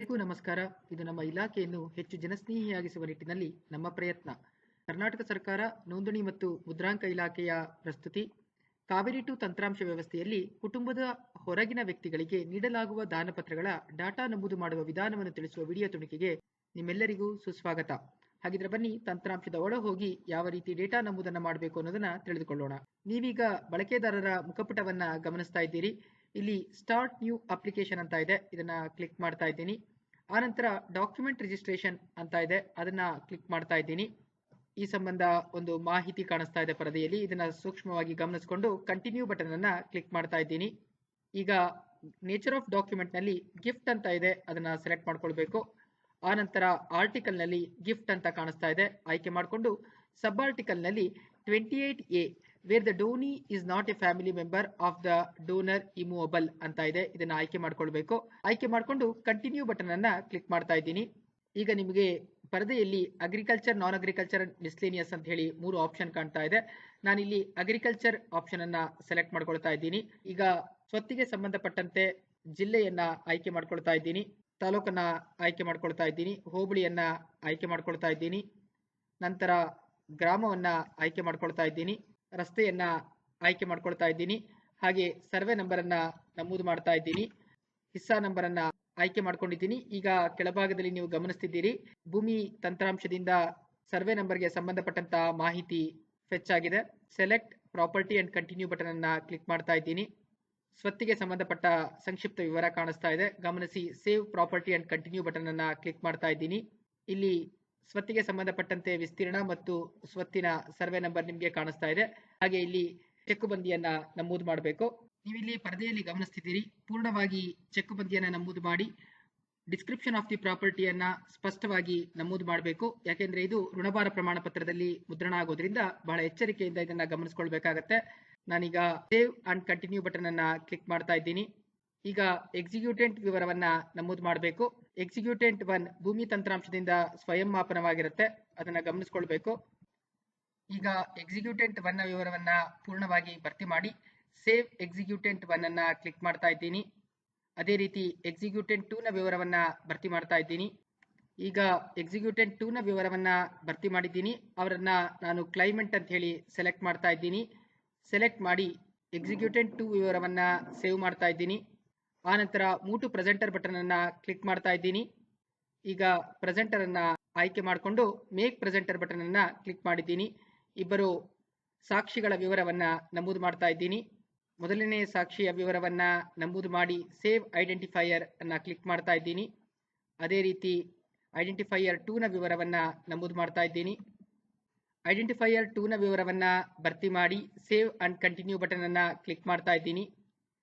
ಎಲ್ಲರಿಗೂ ನಮಸ್ಕಾರ. ಇದು ನಮ್ಮ ಇಲಾಖೆಯನ್ನು ಹೆಚ್ಚು ಜನಸ್ನೇಹಿಯಾಗಿಸುವ ನಿಟ್ಟಿನಲ್ಲಿ ನಮ್ಮ ಪ್ರಯತ್ನ. ಕರ್ನಾಟಕ ಸರ್ಕಾರ ನೋಂದಣಿ ಮತ್ತು ಮುದ್ರಾಂಕ ಇಲಾಖೆಯ ಪ್ರಸ್ತುತಿ ಕಾವೇರಿ ಟು ತಂತ್ರಾಂಶ ವ್ಯವಸ್ಥೆಯಲ್ಲಿ ಕುಟುಂಬದ ಹೊರಗಿನ ವ್ಯಕ್ತಿಗಳಿಗೆ ನೀಡಲಾಗುವ ದಾನಪತ್ರಗಳ ಡಾಟಾ ನಮೂದು ಮಾಡುವ ವಿಧಾನವನ್ನು ತಿಳಿಸುವ ವಿಡಿಯೋ ತುಣುಕಿಗೆ ನಿಮ್ಮೆಲ್ಲರಿಗೂ ಸುಸ್ವಾಗತ. ಹಾಗಿದ್ರೆ ಬನ್ನಿ ತಂತ್ರಾಂಶದ ಒಳ ಹೋಗಿ ಯಾವ ರೀತಿ ಡೇಟಾ ನಮೂದನ್ನು ಮಾಡಬೇಕು ಅನ್ನೋದನ್ನ ತಿಳಿದುಕೊಳ್ಳೋಣ. ನೀವೀಗ ಬಳಕೆದಾರರ ಮುಖಪುಟವನ್ನ ಗಮನಿಸ್ತಾ ಇದ್ದೀರಿ. ಇಲ್ಲಿ ಸ್ಟಾರ್ಟ್ ನ್ಯೂ ಅಪ್ಲಿಕೇಶನ್ ಅಂತ ಇದೆ, ಇದನ್ನ ಕ್ಲಿಕ್ ಮಾಡ್ತಾ ಇದ್ದೀನಿ. ಆನಂತರ ಡಾಕ್ಯುಮೆಂಟ್ ರಿಜಿಸ್ಟ್ರೇಷನ್ ಅಂತ ಇದೆ, ಅದನ್ನ ಕ್ಲಿಕ್ ಮಾಡ್ತಾ ಇದ್ದೀನಿ. ಈ ಸಂಬಂಧ ಒಂದು ಮಾಹಿತಿ ಕಾಣಿಸ್ತಾ ಇದೆ ಪರದೆಯಲ್ಲಿ, ಇದನ್ನ ಸೂಕ್ಷ್ಮವಾಗಿ ಗಮನಿಸಿಕೊಂಡು ಕಂಟಿನ್ಯೂ ಬಟನ್ ಅನ್ನ ಕ್ಲಿಕ್ ಮಾಡ್ತಾ ಇದ್ದೀನಿ. ಈಗ ನೇಚರ್ ಆಫ್ ಡಾಕ್ಯುಮೆಂಟ್ ನಲ್ಲಿ ಗಿಫ್ಟ್ ಅಂತ ಇದೆ, ಅದನ್ನ ಸೆಲೆಕ್ಟ್ ಮಾಡ್ಕೊಳ್ಬೇಕು. ಆನಂತರ ಆರ್ಟಿಕಲ್ ನಲ್ಲಿ ಗಿಫ್ಟ್ ಅಂತ ಕಾಣಿಸ್ತಾ ಇದೆ, ಆಯ್ಕೆ ಮಾಡಿಕೊಂಡು ಸಬ್ ಆರ್ಟಿಕಲ್ ನಲ್ಲಿ 28A where the donee is not a family member of the donor immovable ಅಂತ ಇದೆ, ಇದನ್ನ ಆಯ್ಕೆ ಮಾಡ್ಕೊಳ್ಬೇಕು. ಆಯ್ಕೆ ಮಾಡಿಕೊಂಡು ಕಂಟಿನ್ಯೂ ಬಟನ್ ಅನ್ನ ಕ್ಲಿಕ್ ಮಾಡ್ತಾ ಇದ್ದೀನಿ. ಈಗ ನಿಮಗೆ ಪರದೆಯಲ್ಲಿ ಅಗ್ರಿಕಲ್ಚರ್, ನಾನ್ ಅಗ್ರಿಕಲ್ಚರ್, ಮಿಸ್ಲೇನಿಯಸ್ ಅಂತ ಹೇಳಿ 3 ಆಪ್ಷನ್ ಕಾಣ್ತಾ ಇದೆ. ನಾನಿಲ್ಲಿ ಅಗ್ರಿಕಲ್ಚರ್ ಆಪ್ಷನ್ ಅನ್ನ ಸೆಲೆಕ್ಟ್ ಮಾಡ್ಕೊಳ್ತಾ ಇದ್ದೀನಿ. ಈಗ ಸ್ವತ್ತಿಗೆ ಸಂಬಂಧಪಟ್ಟಂತೆ ಜಿಲ್ಲೆಯನ್ನ ಆಯ್ಕೆ ಮಾಡ್ಕೊಳ್ತಾ ಇದ್ದೀನಿ, ತಾಲೂಕನ್ನ ಆಯ್ಕೆ ಮಾಡ್ಕೊಳ್ತಾ ಇದ್ದೀನಿ, ಹೋಬಳಿಯನ್ನ ಆಯ್ಕೆ ಮಾಡ್ಕೊಳ್ತಾ ಇದ್ದೀನಿ, ನಂತರ ಗ್ರಾಮವನ್ನ ಆಯ್ಕೆ ಮಾಡ್ಕೊಳ್ತಾ ಇದ್ದೀನಿ, ರಸ್ತೆಯನ್ನ ಆಯ್ಕೆ ಮಾಡ್ಕೊಳ್ತಾ ಇದ್ದೀನಿ, ಹಾಗೆ ಸರ್ವೆ ನಂಬರ್ ಅನ್ನ ನಮೂದು ಮಾಡ್ತಾ ಇದ್ದೀನಿ, ಹಿಸ್ಸಾ ನಂಬರ್ ಅನ್ನ ಆಯ್ಕೆ ಮಾಡ್ಕೊಂಡಿದ್ದೀನಿ. ಈಗ ಕೆಳಭಾಗದಲ್ಲಿ ನೀವು ಗಮನಿಸ್ತಿದ್ದೀರಿ, ಭೂಮಿ ತಂತ್ರಾಂಶದಿಂದ ಸರ್ವೆ ನಂಬರ್ಗೆ ಸಂಬಂಧಪಟ್ಟಂತ ಮಾಹಿತಿ ಫೆಚ್ ಆಗಿದೆ. Select property and continue button ಅನ್ನ ಕ್ಲಿಕ್ ಮಾಡ್ತಾ ಇದ್ದೀನಿ. ಸ್ವತ್ತಿಗೆ ಸಂಬಂಧಪಟ್ಟ ಸಂಕ್ಷಿಪ್ತ ವಿವರ ಕಾಣಿಸ್ತಾ ಇದೆ, ಗಮನಿಸಿ. Save property and continue button ಅನ್ನ ಕ್ಲಿಕ್ ಮಾಡ್ತಾ ಇದ್ದೀನಿ. ಇಲ್ಲಿ ಸ್ವತ್ತಿಗೆ ಸಂಬಂಧಪಟ್ಟಂತೆ ವಿಸ್ತೀರ್ಣ ಮತ್ತು ಸ್ವತ್ತಿನ ಸರ್ವೆ ನಂಬರ್ ನಿಮಗೆ ಕಾಣಿಸ್ತಾ ಇದೆ. ಹಾಗೆ ಇಲ್ಲಿ ಚೆಕ್ಕುಬಂದಿಯನ್ನ ನಮೂದು ಮಾಡಬೇಕು. ನೀವಿಲ್ಲಿ ಪರದೆಯಲ್ಲಿ ಗಮನಿಸ್ತಿದ್ದೀರಿ, ಪೂರ್ಣವಾಗಿ ಚೆಕ್ಕುಬಂದಿಯನ್ನ ನಮೂದು ಮಾಡಿ ಡಿಸ್ಕ್ರಿಪ್ಷನ್ ಆಫ್ ದಿ ಪ್ರಾಪರ್ಟಿಯನ್ನ ಸ್ಪಷ್ಟವಾಗಿ ನಮೂದು ಮಾಡಬೇಕು. ಯಾಕೆಂದ್ರೆ ಇದು ಋಣಭಾರ ಪ್ರಮಾಣ ಪತ್ರದಲ್ಲಿ ಮುದ್ರಣ ಆಗೋದ್ರಿಂದ ಬಹಳ ಎಚ್ಚರಿಕೆಯಿಂದ ಇದನ್ನ ಗಮನಿಸ್ಕೊಳ್ಬೇಕಾಗತ್ತೆ. ನಾನೀಗ ಸೇವ್ ಅಂಡ್ ಕಂಟಿನ್ಯೂ ಬಟನ್ ಅನ್ನ ಕ್ಲಿಕ್ ಮಾಡ್ತಾ ಇದ್ದೀನಿ. ಈಗ ಎಕ್ಸಿಕ್ಯೂಟೆಂಟ್ ವಿವರವನ್ನ ನಮೂದು ಮಾಡಬೇಕು. ಎಕ್ಸಿಕ್ಯೂಟೆಂಟ್ 1 ಭೂಮಿ ತಂತ್ರಾಂಶದಿಂದ ಸ್ವಯಂ ಮಾಪನವಾಗಿರುತ್ತೆ, ಅದನ್ನ ಗಮನಿಸ್ಕೊಳ್ಬೇಕು. ಈಗ ಎಕ್ಸಿಕ್ಯೂಟೆಂಟ್ 1 ನ ವಿವರವನ್ನ ಪೂರ್ಣವಾಗಿ ಭರ್ತಿ ಮಾಡಿ ಸೇವ್ ಎಕ್ಸಿಕ್ಯೂಟೆಂಟ್ 1 ಅನ್ನ ಕ್ಲಿಕ್ ಮಾಡ್ತಾ ಇದ್ದೀನಿ. ಅದೇ ರೀತಿ ಎಕ್ಸಿಕ್ಯೂಟೆಂಟ್ 2 ನ ವಿವರವನ್ನ ಭರ್ತಿ ಮಾಡ್ತಾ ಇದ್ದೀನಿ. ಈಗ ಎಕ್ಸಿಕ್ಯೂಟೆಂಟ್ 2 ನ ವಿವರವನ್ನ ಭರ್ತಿ ಮಾಡಿದ್ದೀನಿ, ಅವರನ್ನ ನಾನು ಕ್ಲೈಮೆಂಟ್ ಅಂತ ಹೇಳಿ ಸೆಲೆಕ್ಟ್ ಮಾಡ್ತಾ ಇದ್ದೀನಿ. ಸೆಲೆಕ್ಟ್ ಮಾಡಿ ಎಕ್ಸಿಕ್ಯೂಟೆಂಟ್ 2 ವಿವರವನ್ನ ಸೇವ್ ಮಾಡ್ತಾ ಇದ್ದೀನಿ. ಆನಂತರ ಮೂವ್ ಟು ಪ್ರೆಸೆಂಟರ್ ಬಟನ್ ಅನ್ನ ಕ್ಲಿಕ್ ಮಾಡ್ತಾ ಇದ್ದೀನಿ. ಈಗ ಪ್ರೆಸೆಂಟರ್ ಅನ್ನ ಆಯ್ಕೆ ಮಾಡಿಕೊಂಡು ಮೇಕ್ ಪ್ರೆಸೆಂಟರ್ ಬಟನ್ ಅನ್ನ ಕ್ಲಿಕ್ ಮಾಡಿದ್ದೀನಿ. ಇಬ್ಬರು ಸಾಕ್ಷಿಗಳ ವಿವರವನ್ನ ನಮೂದು ಮಾಡ್ತಾ ಇದ್ದೀನಿ. ಮೊದಲನೇ ಸಾಕ್ಷಿಯ ವಿವರವನ್ನ ನಮೂದು ಮಾಡಿ ಸೇವ್ ಐಡೆಂಟಿಫೈಯರ್ ಅನ್ನ ಕ್ಲಿಕ್ ಮಾಡ್ತಾ ಇದ್ದೀನಿ. ಅದೇ ರೀತಿ ಐಡೆಂಟಿಫೈಯರ್ 2 ನ ವಿವರವನ್ನ ನಮೂದು ಮಾಡ್ತಾ ಇದ್ದೀನಿ. ಐಡೆಂಟಿಫೈಯರ್ 2 ನ ವಿವರವನ್ನ ಭರ್ತಿ ಮಾಡಿ ಸೇವ್ ಅಂಡ್ ಕಂಟಿನ್ಯೂ ಬಟನ್ ಅನ್ನ ಕ್ಲಿಕ್ ಮಾಡ್ತಾ ಇದ್ದೀನಿ.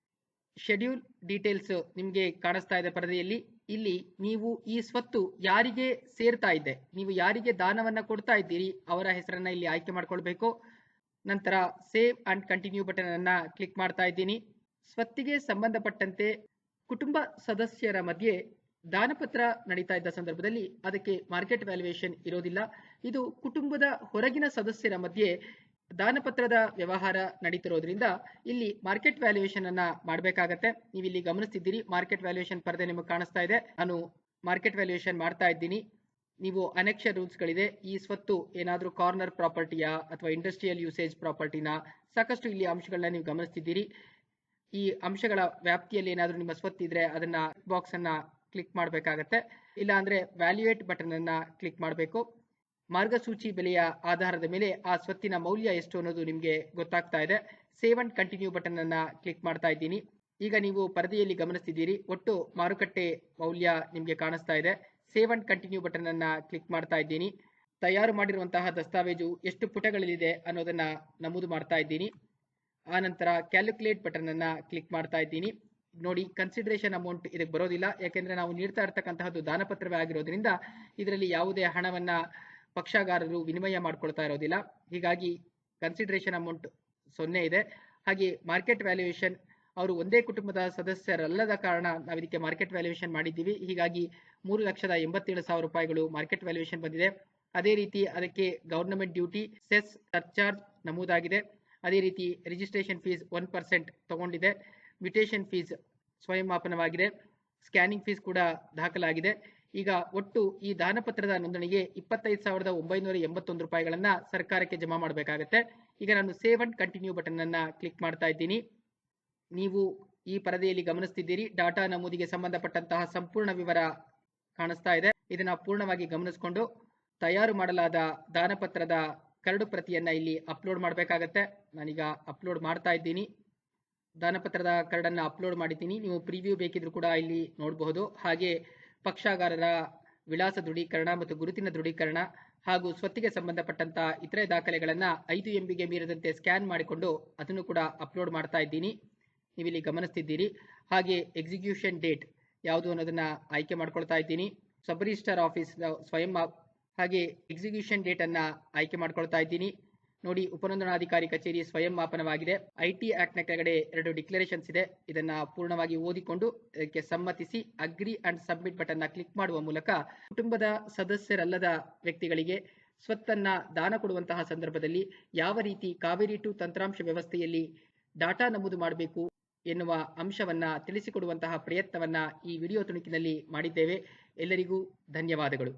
ಶೆಡ್ಯೂಲ್ ಡೀಟೇಲ್ಸ್ ನಿಮಗೆ ಕಾಣಿಸ್ತಾ ಇದೆ ಪರದೆಯಲ್ಲಿ. ಇಲ್ಲಿ ನೀವು ಈ ಸ್ವತ್ತು ಯಾರಿಗೆ ಸೇರ್ತಾ ಇದೆ, ನೀವು ಯಾರಿಗೆ ದಾನವನ್ನ ಕೊಡ್ತಾ ಇದ್ದೀರಿ ಅವರ ಹೆಸರನ್ನ ಇಲ್ಲಿ ಆಯ್ಕೆ ಮಾಡ್ಕೊಳ್ಬೇಕು. ನಂತರ ಸೇವ್ ಅಂಡ್ ಕಂಟಿನ್ಯೂ ಬಟನ್ ಅನ್ನ ಕ್ಲಿಕ್ ಮಾಡ್ತಾ ಇದ್ದೀನಿ. ಸ್ವತ್ತಿಗೆ ಸಂಬಂಧಪಟ್ಟಂತೆ ಕುಟುಂಬ ಸದಸ್ಯರ ಮಧ್ಯೆ ದಾನಪತ್ರ ನಡೀತಾ ಇದ್ದ ಸಂದರ್ಭದಲ್ಲಿ ಅದಕ್ಕೆ ಮಾರ್ಕೆಟ್ ವ್ಯಾಲ್ಯೂಯೇಷನ್ ಇರೋದಿಲ್ಲ. ಇದು ಕುಟುಂಬದ ಹೊರಗಿನ ಸದಸ್ಯರ ಮಧ್ಯೆ ದಾನಪತ್ರದ ವ್ಯವಹಾರ ನಡೀತಿರೋದ್ರಿಂದ ಇಲ್ಲಿ ಮಾರ್ಕೆಟ್ ವ್ಯಾಲ್ಯೂಯೇಷನ್ ಅನ್ನ ಮಾಡಬೇಕಾಗತ್ತೆ. ನೀವು ಇಲ್ಲಿ ಗಮನಿಸ್ತಿದ್ದೀರಿ, ಮಾರ್ಕೆಟ್ ವ್ಯಾಲ್ಯೂಯೇಷನ್ ಪರದೆ ನಿಮಗೆ ಕಾಣಿಸ್ತಾ ಇದೆ. ನಾನು ಮಾರ್ಕೆಟ್ ವ್ಯಾಲ್ಯೂಯೇಷನ್ ಮಾಡ್ತಾ ಇದ್ದೀನಿ. ನೀವು ಅನೆಕ್ಷರ್ ರೂಲ್ಸ್ ಗಳಿದೆ. ಈ ಸ್ವತ್ತು ಏನಾದ್ರೂ ಕಾರ್ನರ್ ಪ್ರಾಪರ್ಟಿಯಾ ಅಥವಾ ಇಂಡಸ್ಟ್ರಿಯಲ್ ಯೂಸೇಜ್ ಪ್ರಾಪರ್ಟಿನ, ಸಾಕಷ್ಟು ಇಲ್ಲಿ ಅಂಶಗಳನ್ನ ನೀವು ಗಮನಿಸ್ತಿದ್ದೀರಿ. ಈ ಅಂಶಗಳ ವ್ಯಾಪ್ತಿಯಲ್ಲಿ ಏನಾದ್ರೂ ನಿಮ್ಮ ಸ್ವತ್ತಿದ್ರೆ ಅದನ್ನ ಬಾಕ್ಸ್ ಅನ್ನ ಕ್ಲಿಕ್ ಮಾಡಬೇಕಾಗತ್ತೆ. ಇಲ್ಲ ಅಂದ್ರೆ ವ್ಯಾಲ್ಯೂಯೇಟ್ ಬಟನ್ ಅನ್ನ ಕ್ಲಿಕ್ ಮಾಡಬೇಕು. ಮಾರ್ಗಸೂಚಿ ಬೆಲೆಯ ಆಧಾರದ ಮೇಲೆ ಆ ಸ್ವತ್ತಿನ ಮೌಲ್ಯ ಎಷ್ಟು ಅನ್ನೋದು ನಿಮಗೆ ಗೊತ್ತಾಗ್ತಾ ಇದೆ. ಸೇವ್ ಅಂಡ್ ಕಂಟಿನ್ಯೂ ಬಟನ್ ಅನ್ನ ಕ್ಲಿಕ್ ಮಾಡ್ತಾ ಇದ್ದೀನಿ. ಈಗ ನೀವು ಪರದೆಯಲ್ಲಿ ಗಮನಿಸ್ತಿದ್ದೀರಿ, ಒಟ್ಟು ಮಾರುಕಟ್ಟೆ ಮೌಲ್ಯ ನಿಮಗೆ ಕಾಣಿಸ್ತಾ ಇದೆ. ಸೇವ್ ಅಂಡ್ ಕಂಟಿನ್ಯೂ ಬಟನ್ ಅನ್ನ ಕ್ಲಿಕ್ ಮಾಡ್ತಾ ಇದ್ದೀನಿ. ತಯಾರು ಮಾಡಿರುವಂತಹ ದಸ್ತಾವೇಜು ಎಷ್ಟು ಪುಟಗಳಲ್ಲಿದೆ ಅನ್ನೋದನ್ನ ನಮೂದು ಮಾಡ್ತಾ ಇದ್ದೀನಿ. ಆನಂತರ ಕ್ಯಾಲ್ಕುಲೇಟ್ ಬಟನ್ ಅನ್ನ ಕ್ಲಿಕ್ ಮಾಡ್ತಾ ಇದ್ದೀನಿ. ನೋಡಿ, ಕನ್ಸಿಡರೇಷನ್ ಅಮೌಂಟ್ ಇದಕ್ಕೆ ಬರೋದಿಲ್ಲ, ಯಾಕೆಂದ್ರೆ ನಾವು ನೀಡ್ತಾ ಇರ್ತಕ್ಕಂತಹದ್ದು ದಾನಪತ್ರವೇ ಆಗಿರೋದ್ರಿಂದ ಇದರಲ್ಲಿ ಯಾವುದೇ ಹಣವನ್ನ ಪಕ್ಷಗಾರರು ವಿನಿಮಯ ಮಾಡ್ಕೊಳ್ತಾ ಇರೋದಿಲ್ಲ. ಹೀಗಾಗಿ ಕನ್ಸಿಡರೇಷನ್ ಅಮೌಂಟ್ 0 ಇದೆ. ಹಾಗೆ ಮಾರ್ಕೆಟ್ ವ್ಯಾಲ್ಯೂಯೇಷನ್ ಅವರು ಒಂದೇ ಕುಟುಂಬದ ಸದಸ್ಯರಲ್ಲದ ಕಾರಣ ನಾವು ಇದಕ್ಕೆ ಮಾರ್ಕೆಟ್ ವ್ಯಾಲ್ಯೂಯೇಷನ್ ಮಾಡಿದ್ದೀವಿ. ಹೀಗಾಗಿ 3,87,000 ರೂಪಾಯಿಗಳು ಮಾರ್ಕೆಟ್ ವ್ಯಾಲ್ಯೂಯೇಷನ್ ಬಂದಿದೆ. ಅದೇ ರೀತಿ ಅದಕ್ಕೆ ಗವರ್ನಮೆಂಟ್ ಡ್ಯೂಟಿ, ಸೆಸ್, ಸರ್ಚಾರ್ಜ್ ನಮೂದಾಗಿದೆ. ಅದೇ ರೀತಿ ರಿಜಿಸ್ಟ್ರೇಷನ್ ಫೀಸ್ 1% ತಗೊಂಡಿದೆ. ಮ್ಯೂಟೇಷನ್ ಫೀಸ್ ಸ್ವಯಂ ಮಾಪನವಾಗಿದೆ. ಸ್ಕ್ಯಾನಿಂಗ್ ಫೀಸ್ ಕೂಡ ದಾಖಲಾಗಿದೆ. ಈಗ ಒಟ್ಟು ಈ ದಾನಪತ್ರದ ನೋಂದಣಿಗೆ 25,981 ರೂಪಾಯಿಗಳನ್ನ ಸರ್ಕಾರಕ್ಕೆ ಜಮಾ ಮಾಡಬೇಕಾಗತ್ತೆ. ಈಗ ನಾನು ಸೇವ್ ಅಂಡ್ ಕಂಟಿನ್ಯೂ ಬಟನ್ ಅನ್ನ ಕ್ಲಿಕ್ ಮಾಡ್ತಾ ಇದ್ದೀನಿ. ನೀವು ಈ ಪರದೆಯಲ್ಲಿ ಗಮನಿಸ್ತಿದ್ದೀರಿ, ಡಾಟಾ ನಮೂದಿಗೆ ಸಂಬಂಧಪಟ್ಟಂತಹ ಸಂಪೂರ್ಣ ವಿವರ ಕಾಣಿಸ್ತಾ ಇದೆ. ಇದನ್ನ ಪೂರ್ಣವಾಗಿ ಗಮನಿಸಿಕೊಂಡು ತಯಾರು ಮಾಡಲಾದ ದಾನಪತ್ರದ ಕರಡು ಪ್ರತಿಯನ್ನ ಇಲ್ಲಿ ಅಪ್ಲೋಡ್ ಮಾಡಬೇಕಾಗತ್ತೆ. ನಾನೀಗ ಅಪ್ಲೋಡ್ ಮಾಡ್ತಾ ಇದ್ದೀನಿ. ದಾನಪತ್ರದ ಕರಡನ್ನ ಅಪ್ಲೋಡ್ ಮಾಡಿದ್ದೀನಿ. ನೀವು ಪ್ರಿವ್ಯೂ ಬೇಕಿದ್ರು ಕೂಡ ಇಲ್ಲಿ ನೋಡಬಹುದು. ಹಾಗೆ ಪಕ್ಷಗಾರರ ವಿಳಾಸ ದೃಢೀಕರಣ ಮತ್ತು ಗುರುತಿನ ದೃಢೀಕರಣ ಹಾಗೂ ಸ್ವತ್ತಿಗೆ ಸಂಬಂಧಪಟ್ಟಂತ ಇತರೆ ದಾಖಲೆಗಳನ್ನ 5 MB ಮೀರದಂತೆ ಸ್ಕ್ಯಾನ್ ಮಾಡಿಕೊಂಡು ಅದನ್ನು ಕೂಡ ಅಪ್ಲೋಡ್ ಮಾಡ್ತಾ ಇದ್ದೀನಿ. ನೀವಿಲ್ಲಿ ಗಮನಿಸ್ತಿದ್ದೀರಿ. ಹಾಗೆ ಎಕ್ಸಿಕ್ಯೂಷನ್ ಡೇಟ್ ಯಾವುದು ಅನ್ನೋದನ್ನ ಆಯ್ಕೆ ಮಾಡ್ಕೊಳ್ತಾ ಇದ್ದೀನಿ. ಸಬ್ ರಿಜಿಸ್ಟ್ರಾರ್ ಆಫೀಸ್ ಸ್ವಯಂ ಹಾಗೆ ಎಕ್ಸಿಕ್ಯೂಷನ್ ಡೇಟ್ ಅನ್ನ ಆಯ್ಕೆ ಮಾಡ್ಕೊಳ್ತಾ ಇದ್ದೀನಿ. ನೋಡಿ, ಉಪನೋಂದಣಾಧಿಕಾರಿ ಕಚೇರಿ ಸ್ವಯಂ ಮಾಪನವಾಗಿದೆ. IT ಆಕ್ಟ್ ನ ಕೆಳಗಡೆ 2 ಡಿಕ್ಲರೇಷನ್ಸ್ ಇದೆ. ಇದನ್ನ ಪೂರ್ಣವಾಗಿ ಓದಿಕೊಂಡು ಇದಕ್ಕೆ ಸಮ್ಮತಿಸಿ ಅಗ್ರಿ ಅಂಡ್ ಸಬ್ಮಿಟ್ ಬಟನ್ ನ ಕ್ಲಿಕ್ ಮಾಡುವ ಮೂಲಕ ಕುಟುಂಬದ ಸದಸ್ಯರಲ್ಲದ ವ್ಯಕ್ತಿಗಳಿಗೆ ಸ್ವತ್ತನ್ನ ದಾನ ಕೊಡುವಂತಹ ಸಂದರ್ಭದಲ್ಲಿ ಯಾವ ರೀತಿ ಕಾವೇರಿ 2 ತಂತ್ರಾಂಶ ವ್ಯವಸ್ಥೆಯಲ್ಲಿ ಡಾಟಾ ನಮೂದು ಮಾಡಬೇಕು ಎನ್ನುವ ಅಂಶವನ್ನ ತಿಳಿಸಿಕೊಡುವಂತಹ ಪ್ರಯತ್ನವನ್ನ ಈ ವಿಡಿಯೋ ತುಣುಕಿನಲ್ಲಿ ಮಾಡಿದ್ದೇವೆ. ಎಲ್ಲರಿಗೂ ಧನ್ಯವಾದಗಳು.